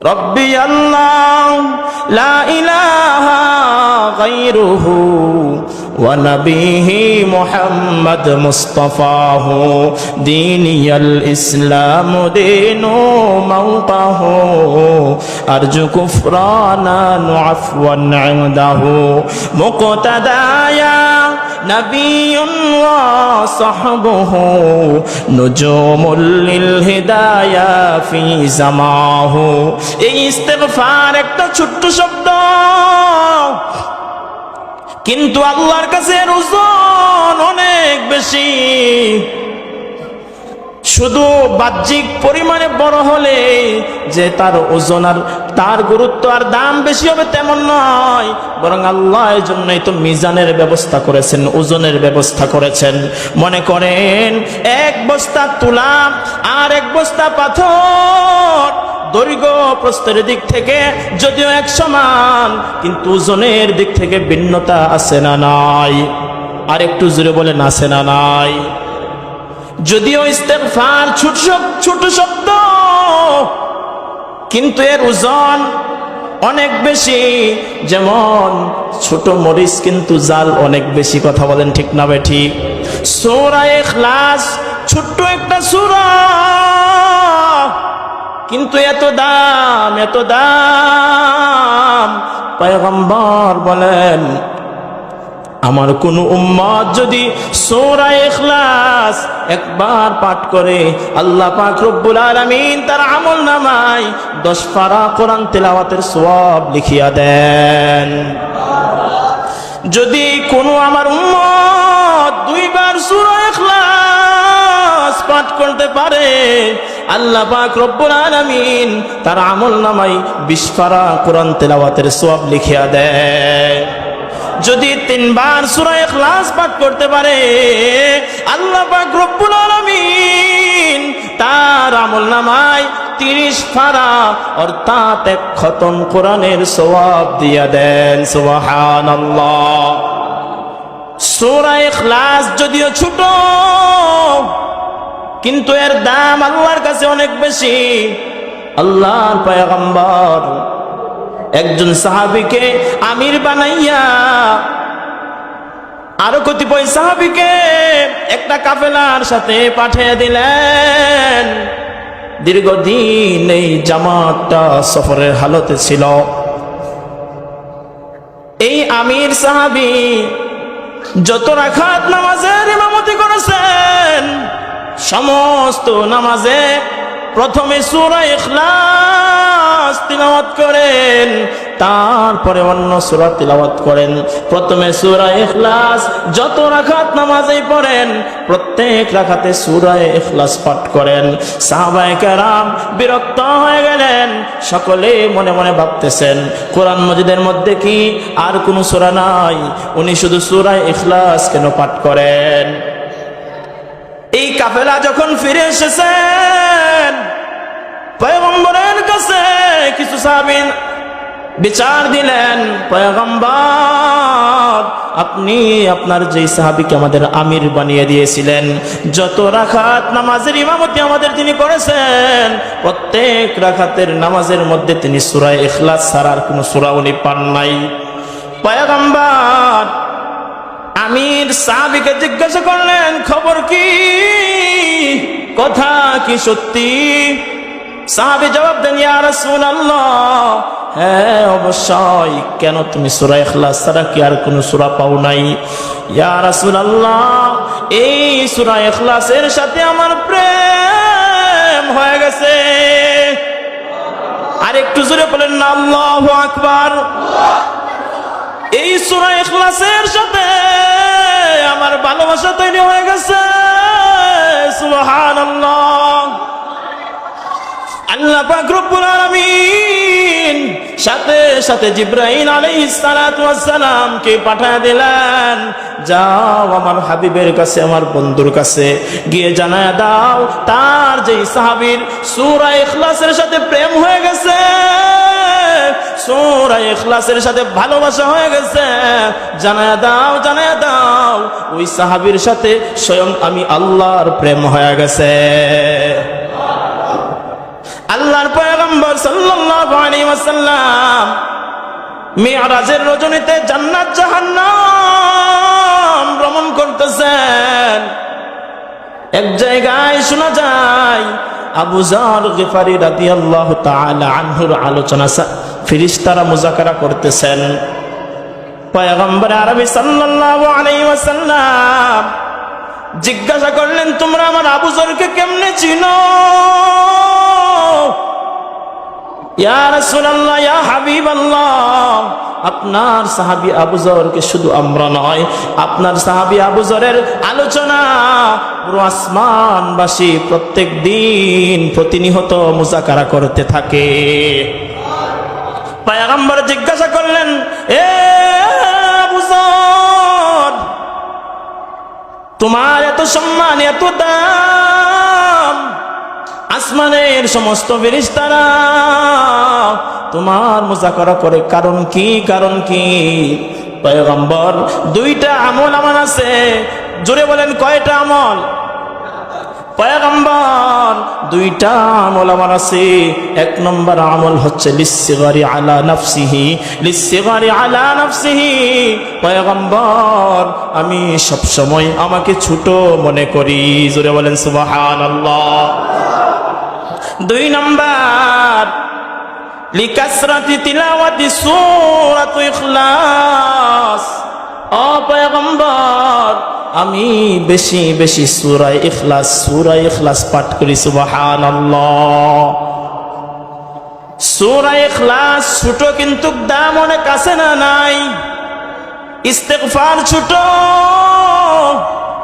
রব্বি আল্লাহ লা ইলাহা গায়রুহু ওয়া নবিহি মুহাম্মদ মুস্তাফাহু দীনিয়াল ইসলাম দীনু মাওতাহু আরজু কুফরানা আফওয়ান ইনদাহু মুকতাদায়া নবিয়ুন ওয়া সাহবুহু নুজুমুল লিল হিদায়া ফি জামাহু। এই ইস্তেগফার একটা ছোট্ট শব্দ, কিন্তু আল্লাহর কাছে এর ওজন অনেক বেশি। শুধু বাহ্যিক পরিমাণে বড় হলে যে তার ওজন আর তার গুরুত্ব আর দাম বেশি হবে তেমন নয়, বরং আল্লাহ এর জন্যই তো মিজানের ব্যবস্থা করেছেন, ওজনের ব্যবস্থা করেছেন। মনে করেন এক বস্তা তুলা আর এক বস্তা পাথর দৈর্ঘ্য প্রস্থের দিক থেকে যদিও এক সমান, কিন্তু ওজনের দিক থেকে ভিন্নতা আছে না নাই? আর একটু জোরে বলেন, আছে না নাই? যদিও ইস্তেগফার ছোট শব্দ, কিন্তু এর ওজন অনেক বেশি। যেমন ছোট মরিচ কিন্তু জাল অনেক বেশি। কথা বলেন ঠিক না বেঠিক? সূরা ইখলাস ছোট্ট একটা সূরা, কিন্তু এত দাম, এত দাম। পয়গম্বর বলেন, আমার কোন উম্মত যদি সূরা ইখলাস একবার পাঠ করে, আল্লাহ পাক রব্বুল আলামিন তার আমলনামায় 10 পারা কোরআন তেলাওয়াতের সওয়াব লিখিয়া দেন। যদি কোন আমার উম্মত 2 বার সূরা ইখলাস পাঠ করতে পারে, আল্লাহ পাক রব্বুল আলামিন তার আমলনামায় 20 পারা কোরআন তেলাওয়াতের সওয়াব লিখিয়া দেয়। যদি 3 বার সূরা ইখলাস পাঠ করতে পারে, আল্লাহ পাক রব্বুল আলামিন তার আমলনামায় 30 পারা অর্থাৎ 1 খতম কোরআনের সওয়াব দিয়া দেন। সুবহানাল্লাহ। সূরা ইখলাস যদিও ছোট, কিন্তু এর দাম আল্লাহর কাছে অনেক বেশি। আল্লাহর পয়গম্বর একজন সাহাবীকে আমির বানাইয়া আরো কতিপয় সাহাবীকে একটা কাফেলার সাথে পাঠিয়ে দিলেন। দীর্ঘদিন এই জামাতটা সফরের হালতে ছিল। এই আমির সাহাবী যত রাকাত নামাজের ইমামতি করেছেন, সমস্ত নামাজে প্রথমে সূরা ইখলাস তিলাওয়াত করেন, তারপরে অন্য সূরা তিলাওয়াত করেন। প্রথমে সূরা ইখলাস যত রাকাত নামাজেই পড়েন, প্রত্যেক রাকাতে সূরা ইখলাস পাঠ করেন। সাহাবায়ে কেরাম বিরক্ত হয়ে গেলেন। সকলে মনে মনে ভাবতেছেন, কোরআন মাজিদের মধ্যে কি আর কোনো সূরা নাই? উনি শুধু সূরা ইখলাস কেন পাঠ করেন? এই কাফেলা যখন ফিরে এসেছেন, পয়গম্বরের কাছে কিছু সাহাবী বিচার দিলেন, পয়গম্বর আপনি আপনার যে সাহাবীকে আমাদের আমির বানিয়ে দিয়েছিলেন, যত রাকাত নামাজের ইমামতি আমাদের তিনি করেছেন, প্রত্যেক রাকাতের নামাজের মধ্যে তিনি সূরা ইখলাস ছাড়া আর কোনো সূরা উনি পান নাই। পয়গম্বর আমির সাহাবীকে জিজ্ঞাসা করলেন, খবর কি? কথা কি সত্যি? সাহাবী জবাব দেন, ইয়া রাসূলুল্লাহ, হ্যাঁ অবশ্যই। কেন, তুমি সূরা ইখলাস ছাড়া কি আর কোনো সূরা পাও নাই? ইয়া রাসূলুল্লাহ, এই সূরা ইখলাসের সাথে আমার প্রেম হয়ে গেছে। আর একটু জোরে বলেন না আল্লাহু আকবার। এই সূরা ইখলাসের সাথে আমার ভালোবাসা তৈরি হয়ে গেছে। সুবহানাল্লাহ। আল্লাহ পাক রব্বুল আলামিন সাথে সাথে জিবরাইল আলাইহিস সালাতু ওয়াস সালাম কে পাঠিয়ে দিলেন, যাও আমার হাবিবের কাছে, আমার বন্ধুর কাছে গিয়ে জানায়া দাও তার যেই সাহাবীর সূরা ইখলাসের সাথে প্রেম হয়ে গেছে, সূরা ইখলাসের সাথে ভালোবাসা হয়ে গেছে, জানায়া দাও, জানায়া দাও ওই সাহাবীর সাথে স্বয়ং আমি আল্লাহর প্রেম হয়ে গেছে। আল্লাহর পয়গম্বর সাল্লাল্লাহু সাল্লাল্লাহু আলাইহি ওয়াসাল্লাম মিরাজের রজনীতে জান্নাত জাহান্নাম ভ্রমণ করতেছেন। এক জায়গায় শোনা যায় আবু যর গিফারি রাদিয়াল্লাহু তাআলা আনহুর আলোচনা ফেরেশতারা মুযাকারা করতেছেন। পয়গম্বর আরবি সাল্লাল্লাহু আলাইহি ওয়াসাল্লাম জিজ্ঞাসা করলেন, তোমরা আমার আবু যরকে কেমনে চিনো? ইয়া রাসূলুল্লাহ, ইয়া হাবিবাল্লাহ, আপনার সাহাবী আবু যরকে শুধু আমরা নয়, আপনার সাহাবী আবু যরের আলোচনা পুরো আসমানবাসী প্রত্যেক দিন প্রতিনিয়ত মুযাকারা করতে থাকে। পয়গম্বর জিজ্ঞাসা করলেন, এ আবু যর, তোমার এত সম্মান, এত দাম, আসমানের সমস্ত ফেরেশতারা তোমার মুযাকারা করে, কারণ কি? কারণ কি? পয়গম্বর, দুইটা আমল আমার আছে। জোরে বলেন, কয়টা আমল? পয়গম্বর, দুইটা আমল আমার আছে। এক নম্বর আমল হচ্ছে লিসসিগারি আলা নাফসিহি, লিসসিগারি আলা নাফসিহি। পয়গম্বর, আমি সব সময় আমাকে ছোট মনে করি। জোরে বলেন সুবহানাল্লাহ। দুই নম্বর লিকাসরাতি তিলাওয়াতি সূরাতুল ইখলাস। ও পয়গম্বর, আমি বেশি বেশি সূরা ইখলাস পাঠ করি। সুবহানাল্লাহ। সূরা ইখলাস ছোট কিন্তু দাম অনেক আছে না নাই? ইস্তিগফার ছোট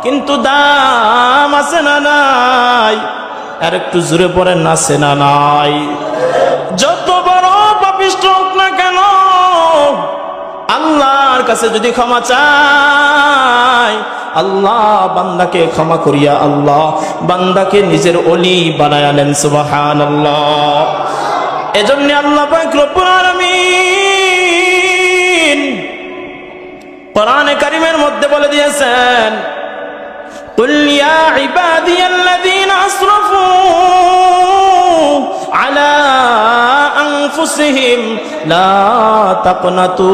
কিন্তু দাম আছে না নাই? আর একটু জোরে পড়েন, আছে না নাই? যত বড় পাপিষ্ঠ হোক না কেন, আল্লাহর কাছে যদি ক্ষমা চায়, আল্লাহ বান্দাকে ক্ষমা করিয়া আল্লাহ বান্দাকে নিজের ওলি বানায়া নেন। সুবহানাল্লাহ। এজন্য আল্লাহ পাক রব্বুল আলামিন কোরআনে কারীমের মধ্যে বলে দিয়েছেন, কুল ইয়া ইবাদিয়াল্লাযীনা আসরাফু আলা আনফুসিহিম লা তাকনাতু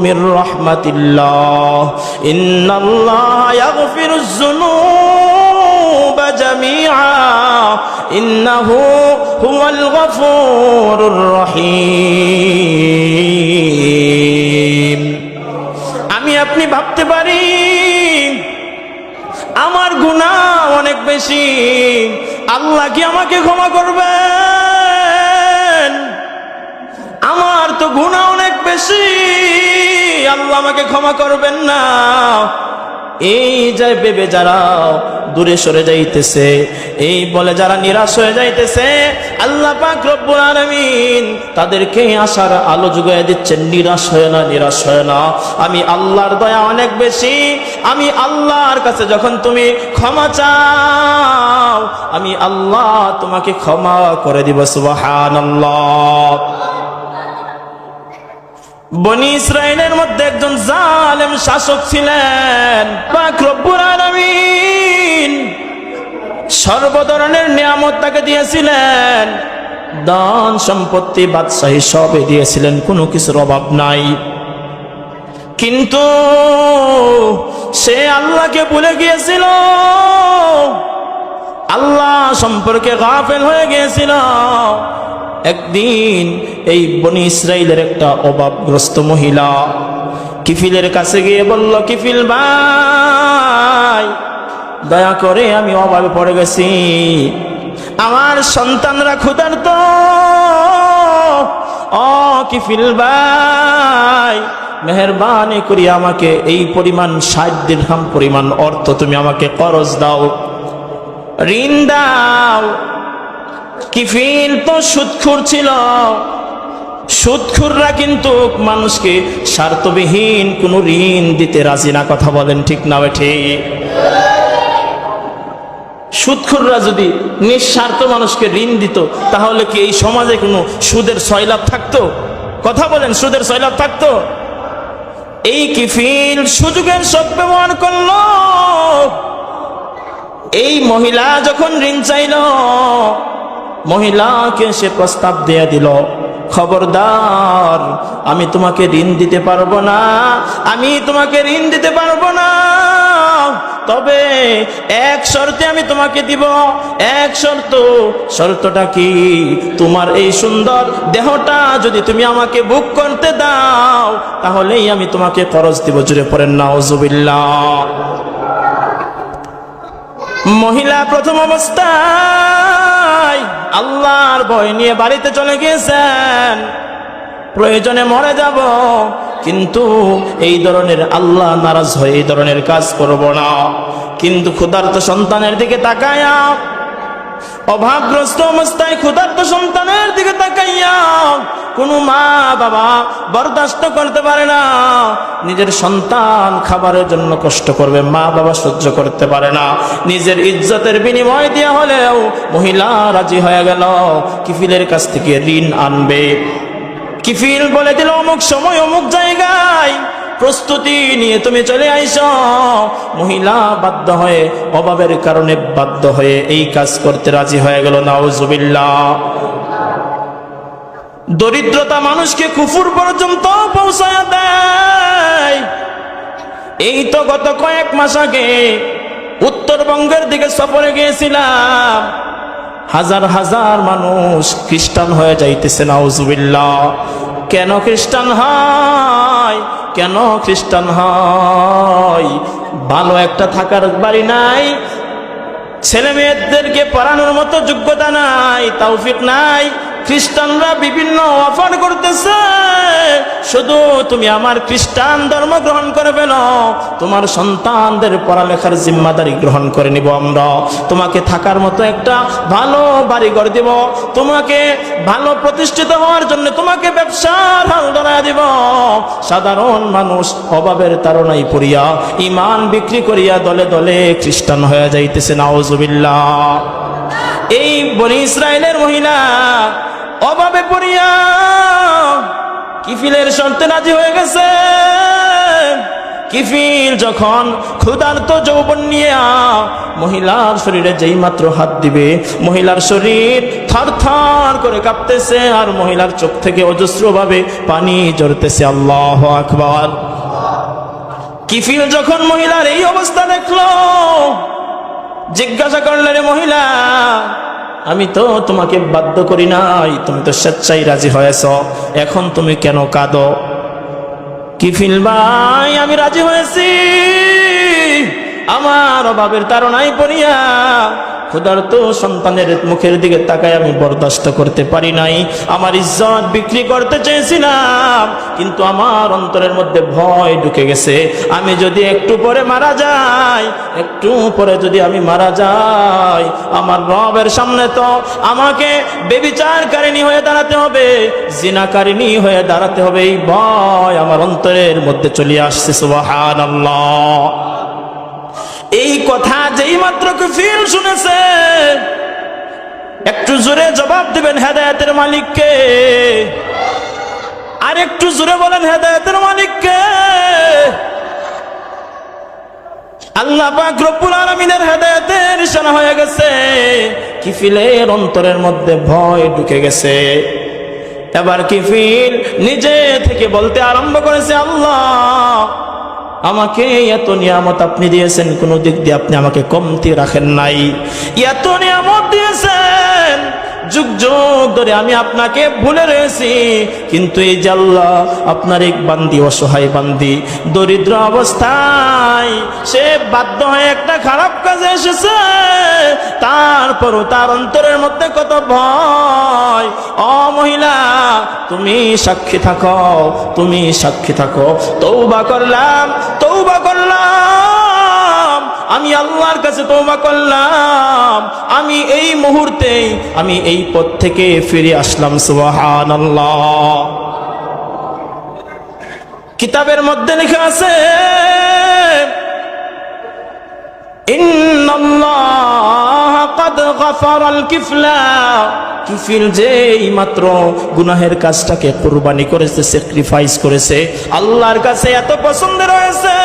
মির রাহমাতিল্লাহ ইন্নাল্লাহা ইয়াগফিরুয যুনুবা জামিআ ইন্নাহু হুয়াল গফুরুর রহিম। আমি আপনি ভাবতে পারি আমার গুনাহ অনেক বেশি, আল্লাহ কি আমাকে ক্ষমা করবেন? আমার তো গুনাহ অনেক বেশি, আল্লাহ আমাকে ক্ষমা করবেন না। এই যে ভেবে যারা দূরে সরে যাইতেছে, এই বলে যারা নিরাশ হয়ে যাইতেছে, আল্লাহ পাক রব্বুল আলামিন তাদেরকে আশার আলো জুগায় দিচ্ছেন। নিরাশ হয় না, নিরাশ হয় না, আমি আল্লাহর দয়া অনেক বেশি। আমি আল্লাহর কাছে যখন তুমি ক্ষমা চাও, আমি আল্লাহ তোমাকে ক্ষমা করে দিব। সুবহানাল্লাহ। বনি ইসরাইলের মধ্যে একজন জালেম শাসক ছিলেন। পাক রব্বুল আলামিন সর্ব ধরনের নিয়ামত তাকে দিয়েছিলেন, দান সম্পত্তি বাদশাহী সবই দিয়েছিলেন, কোনো কিছুর অভাব নাই। কিন্তু সে আল্লাহকে ভুলে গিয়েছিল, আল্লাহ সম্পর্কে গাফেল হয়ে গিয়েছিল। একদিন এই বনি ইসরাইলের একটা অভাবগ্রস্ত মহিলা কিফিলের কাছে গিয়ে বলল, কিফিল ভাই, দয়া করে আমি অভাবে পড়ে গেছি, আমার সন্তানরা ক্ষুধার্ত। ও কিফিল ভাই, মেহেরবানি করি আমাকে এই পরিমাণ 60 দিরহাম পরিমাণ অর্থ তুমি আমাকে করজ দাও, ঋণ দাও। কিফিল তো সুদখোর ছিল। সুদখোররা কিন্তু মানুষকে স্বার্থবিহীন কোনো ঋণ দিতে রাজি না। কথা বলেন ঠিক না ঠিক? সুদখোররা যদি নিঃস্বার্থ মানুষকে ঋণ দিত, তাহলে কি এই সমাজে কোনো সুদের সয়লাভ থাকতো? কথা বলেন, সুদের সয়লাভ থাকতো? এই কিফিল সুযোগের সদ্ব্যবহার করলো। এই মহিলা যখন ঋণ চাইল, মহিলাকে সে প্রস্তাব দিয়ে দিল, খবরদার, আমি তোমাকে ঋণ দিতে পারবো না, আমি তোমাকে ঋণ দিতে পারবো না, তবে এক শর্তে আমি তোমাকে দিব, এক শর্ত। শর্তটা কি? তোমার এই সুন্দর দেহটা যদি তুমি আমাকে বুক করতে দাও, তাহলেই আমি তোমাকে খরচ দিব। জুড়ে পড়েন নাউজুবিল্লাহ। মহিলা প্রথম অবস্থায় আল্লাহর ভয় নিয়ে বাড়িতে চলে গিয়েছেন, প্রয়োজনে মরে যাব, কিন্তু এই ধরনের আল্লাহ নারাজ হয়ে এই ধরনের কাজ করব না। কিন্তু ক্ষুধার্ত সন্তানের দিকে তাকায়া, অভাবগ্রস্ত অবস্থায় ক্ষুধার্ত সন্তানের দিকে তাকাইয়া কোনো মা বাবা বরদাস্ত করতে পারে না। নিজের সন্তান খাবারের জন্য কষ্ট করবে, মা বাবা সহ্য করতে পারে না। নিজের ইজ্জতের বিনিময় দিয়ে হলেও মহিলা রাজি হয়ে গেল, কিফিলের কাছ থেকে ঋণ আনবে। কিফিল বলে দিল, অমুক সময় অমুক জায়গায় প্রস্তুতি নিয়ে তুমি চলে আইসো। মহিলা বাধ্য হয়ে, অভাবের কারণে বাধ্য হয়ে এই কাজ করতে রাজি হয়ে গেল। নাউজুবিল্লাহ। দরিদ্রতা মানুষকে কুফর পর্যন্ত পৌঁছায় দেয়। এই তো গত কয়েক মাস আগে উত্তরবঙ্গের দিকে সফরে গিয়েছিলাম, হাজার হাজার মানুষ খ্রিস্টান হয়ে যাইতেছে। নাউজুবিল্লাহ। কেন খ্রিস্টান হয়? কেন খ্রিস্টান হয়? ভালো একটা থাকার বাড়ি নাই, ছেলে মেয়েদেরকে পড়ানোর মতো যোগ্যতা নাই, তৌফিক নাই। খ্রিস্টানরা বিভিন্ন অফার করতেছে, শুধু তুমি আমার খ্রিস্টান ধর্ম গ্রহণ করে ফেল, তোমার সন্তানদের পড়ালেখার জিম্মাদারি গ্রহণ করে নিব আমরা, তোমাকে থাকার মতো একটা ভালো বাড়ি ঘর দিব, তোমাকে ভালো প্রতিষ্ঠিত হওয়ার জন্য তোমাকে ব্যবসার হাল ধরায় দিব। সাধারণ মানুষ অভাবের তাড়নায় পড়িয়া ঈমান বিক্রি করিয়া দলে দলে খ্রিস্টান হয়ে যাইতেছে। নাউজুবিল্লাহ। এই বনি ইসরায়েলের মহিলা অভাবে পড়িয়া কিফিলের শর্তে রাজি হয়ে গেছে। কিফিল যখন ক্ষুধার্ত যৌবন নিয়ে মহিলার শরীরে যেই মাত্র হাত দিবে, মহিলার শরীর থরথর করে কাঁপতেছে, আর মহিলার চোখ থেকে অজস্রভাবে পানি ঝরতেছে। আল্লাহু আকবার। কিফিল যখন মহিলার এই অবস্থা দেখলো, জিজ্ঞাসা করলেন, মহিলা, আমি তো তোমাকে বাধ্য করি নাই, তুমি তো স্বেচ্ছায় রাজি হয়েছ, এখন তুমি কেন কাঁদো? কিফিল ভাই, আমি রাজি হয়েছি, আমার অভাবের তাড়নায় পড়িয়া ক্ষুধার্ত সন্তানের মুখের দিকে তাকায় আমি বরদাস্ত করতে পারি নাই। আমার ইজ্জত বিক্রি করতে চেয়েছিলাম, কিন্তু আমার অন্তরের মধ্যে ভয় ঢুকে গেছে। আমি যদি একটু পরে মারা যাই, একটু পরে যদি আমি মারা যাই, আমার রবের সামনে তো আমাকে ব্যভিচারকারিণী হয়ে দাঁড়াতে হবে, জিনাকারিণী হয়ে দাঁড়াতে হবে। এই ভয় আমার অন্তরের মধ্যে চলে আসছে। সুবহানাল্লাহ। এই কথা যেই মাত্র কিফিল শুনেছে, একটু জোরে জবাব দিবেন হেদায়েতের মালিককে, আর একটু জোরে বলেন হেদায়েতের মালিককে। আল্লাহ পাক রব্বুল আলামিনের হেদায়েতের ইশারা হয়ে গেছে। কিফিলের অন্তরের মধ্যে ভয় ঢুকে গেছে। এবার কিফিল নিজে থেকে বলতে আরম্ভ করেছে, আল্লাহ, আমাকে এত নিয়ামত আপনি দিয়েছেন, কোন দিক দিয়ে আপনি আমাকে কমতি রাখেন নাই। এত নিয়ামত দিয়েছেন, যুগ যুগ ধরে আমি আপনাকে ভুলে রয়েছি, কিন্তু এই যে আল্লাহ, আপনার এক বান্দি, অসহায় বান্দি, দরিদ্র অবস্থায় সে বাধ্য হয়ে একটা খারাপ কাজে এসেছে, তারপরও তার অন্তরের মধ্যে কত ভয়। ও মহিলা, তুমি সাক্ষী থাকো, তুমি সাক্ষী থাকো। তওবা করলাম, তওবা করলাম, আমি আল্লাহর কাছে তওবা করলাম, আমি এই মুহূর্তেই আমি এই পথ থেকে ফিরে আসলাম। সুবহানাল্লাহ। কিতাবের মধ্যে লেখা আছে, ইন্নাল্লাহ ক্বাদ গাফারাল কিফলা। কিফিল যেই মাত্র গুনাহের কাজটাকে কুরবানি করেছে, স্যাক্রিফাইস করেছে, আল্লাহর কাছে এত পছন্দের হয়েছে,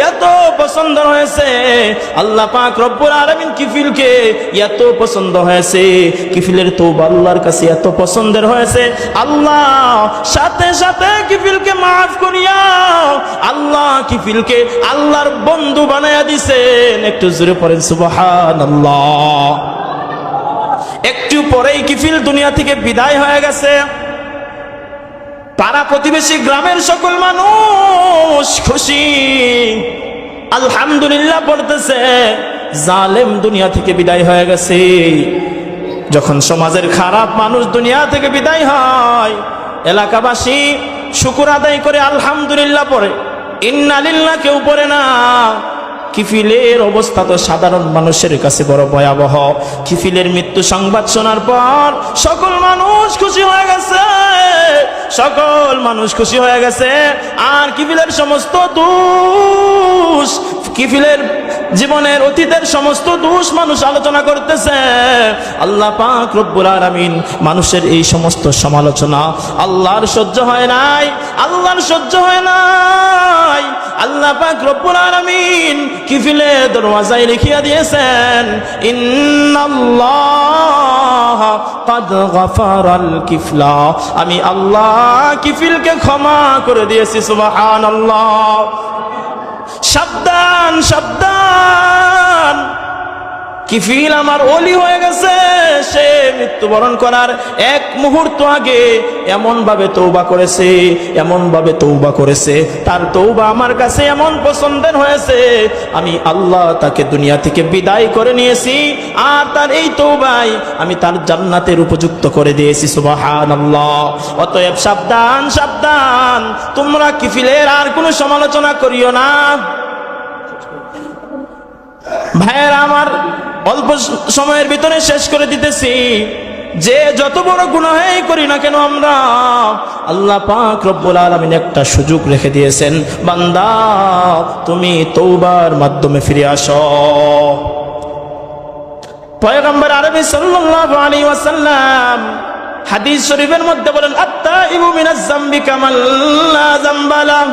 এত পছন্দ হয়েছে, আল্লাহ পাক রব্বুল আলামিন কিফিলকে এত পছন্দ হয়েছে, কিফিলের তওবা আল্লাহর কাছে এত পছন্দের হয়েছে, আল্লাহ সাথে সাথে কিফিলকে মাফ করিয়া আল্লাহ কিফিলকে আল্লাহর বন্ধু বানায়া দিছেন। একটু জোরে পড়েন সুবহানাল্লাহ। একটু পরেই কিফিল দুনিয়া থেকে বিদায় হয়ে গেছে। পাড়া প্রতিবেশী গ্রামের সকল মানুষ খুশি, আলহামদুলিল্লাহ পড়তেছে, জালেম দুনিয়া থেকে বিদায় হয়ে গেছে। যখন সমাজের খারাপ মানুষ দুনিয়া থেকে বিদায় হয়, এলাকাবাসী শুকর আদায় করে আলহামদুলিল্লাহ পড়ে, ইন্না লিল্লাহ কেউ পড়ে না। কিফিলের অবস্থা তো সাধারণ মানুষের কাছে বড় ভয়াবহ। কিফিলের মৃত্যু সংবাদ শোনার পর সকল মানুষ খুশি হয়ে গেছে, সকল মানুষ খুশি হয়ে গেছে। আর কিফিলের সমস্ত দোষ, কিফিলের জীবনের অতীতের সমস্ত দোষ মানুষ আলোচনা করতেছে। আল্লাহ পাক রব্বুল আলামিন মানুষের এই সমস্ত সমালোচনা আল্লাহর সহ্য হয় নাই, আল্লাহর সহ্য হয় নাই। আল্লাহ পাক রব্বুল আলামিন কিফিলের দরওয়াজায় লিখিয়া দিয়েছেন, ইন্নাল্লাহ কাদ গাফারাল কিফলা, আমি আল্লাহ কিফিলকে ক্ষমা করে দিয়েছি। সুবহানাল্লাহ। সাবধান সাবধান, কিফিল আমার ওলি হয়ে গেছে। সে মৃত্যুবরণ করার এক মুহূর্ত আগে এমন ভাবে তওবা করেছে, এমন ভাবে তওবা করেছে, তার তওবা আমার কাছে এমন পছন্দের হয়েছে, আমি আল্লাহ তাকে দুনিয়া থেকে বিদায় করে নিয়েছি। আর তার এই তওবায় আমি তার জান্নাতের উপযুক্ত করে দিয়েছি। সুবহানাল্লাহ। অতএব সাবধান সাবধান, তোমরা কিফিলের আর কোনো সমালোচনা করিও না। ভাইয়েরা আমার, অল্প সময়ের ভিতরে শেষ করে দিতেছি, যে যত বড় গুনাহই করি না কেন আমরা, আল্লাহ পাক রব্বুল আলামিন একটা সুযোগ রেখে দিয়েছেন, বান্দা তুমি তওবার মাধ্যমে ফিরে আসো। পয়গম্বর আরবি সাল্লাল্লাহু আলাইহি ওয়াসাল্লাম হাদিস শরীফের মধ্যে বলেন, আত্তাইবু মিনাজ যামবি কামাল লা যামবা লাহু,